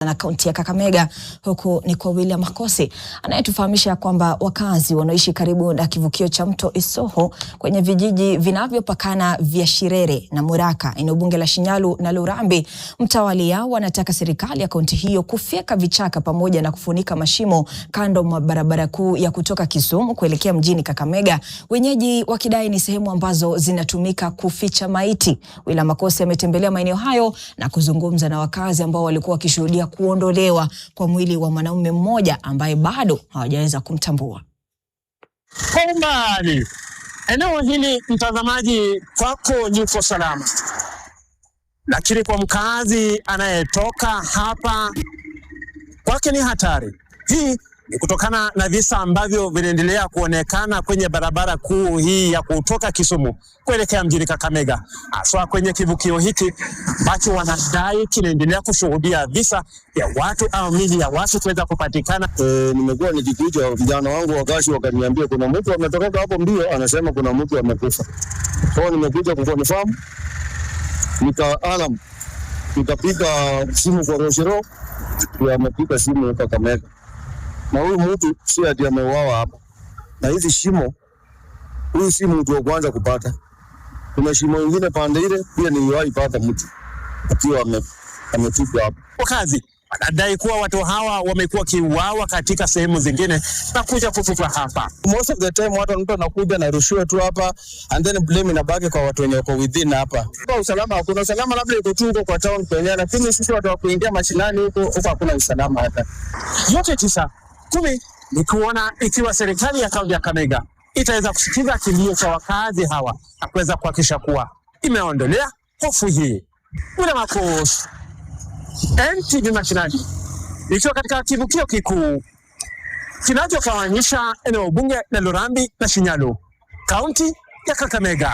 na kaunti ya Kakamega. Huku ni kwa William Makosi anayetufahamisha kwamba wakazi wanaoishi karibu na kivukio cha mto Isoho kwenye vijiji vinavyopakana vya Shirere na Muraka, eneo bunge la Shinyalu na Lurambi mtawalia, wanataka serikali ya kaunti hiyo kufyeka vichaka pamoja na kufunika mashimo kando mwa barabara kuu ya kutoka Kisumu kuelekea mjini Kakamega, wenyeji wakidai ni sehemu ambazo zinatumika kuficha maiti. William Makosi ametembelea maeneo hayo na kuzungumza na wakazi ambao walikuwa wakishuhudia kuondolewa kwa mwili wa mwanaume mmoja ambaye bado hawajaweza kumtambua. Kwa mbali, eneo hili mtazamaji, kwako yuko salama, lakini kwa mkazi anayetoka hapa kwake ni hatari. Hii ni kutokana na visa ambavyo vinaendelea kuonekana kwenye barabara kuu hii ya kutoka Kisumu kuelekea mjini Kakamega, haswa kwenye kivukio hiki ambacho wanadai kinaendelea kushuhudia visa ya watu au mili ya watu kuweza kupatikana. Nimekuwa nikikuja, vijana wangu wakashi wakaniambia kuna mtu ametoka hapo mbio, anasema kuna mtu amekufa. So nimekuja kuconfirm, nikapiga simu kwa Roshero, amepiga simu kwa Kakamega. Na huyu mtu si ati ameuawa hapa. Na hizi shimo, huyu si mtu wa kwanza kupata. Kuna shimo ingine pande ile pia niliwahi pata mtu akiwa ametupwa hapa. Wakazi wanadai kuwa watu hawa wamekuwa kiuawa katika sehemu zingine na kuja kufufua hapa. Most of the time mtu anakuja na rushiwa tu hapa and then blame inabaki kwa watu wenye wako within hapa. Kwa usalama hakuna usalama, labda iko tu huko kwa town penyewe, lakini sisi watu wa kuingia mashinani huko hakuna usalama hata. Yote tisa 10 ni kuona ikiwa serikali ya kaunti ya Kakamega itaweza kusikiza kilio cha wakazi hawa na kuweza kuhakikisha kuwa imeondolea hofu hii. William Makosi, NTV Mashinani, ikiwa katika kivukio kikuu kinachogawanyisha eneo bunge la Lurambi na Shinyalu, kaunti ya Kakamega.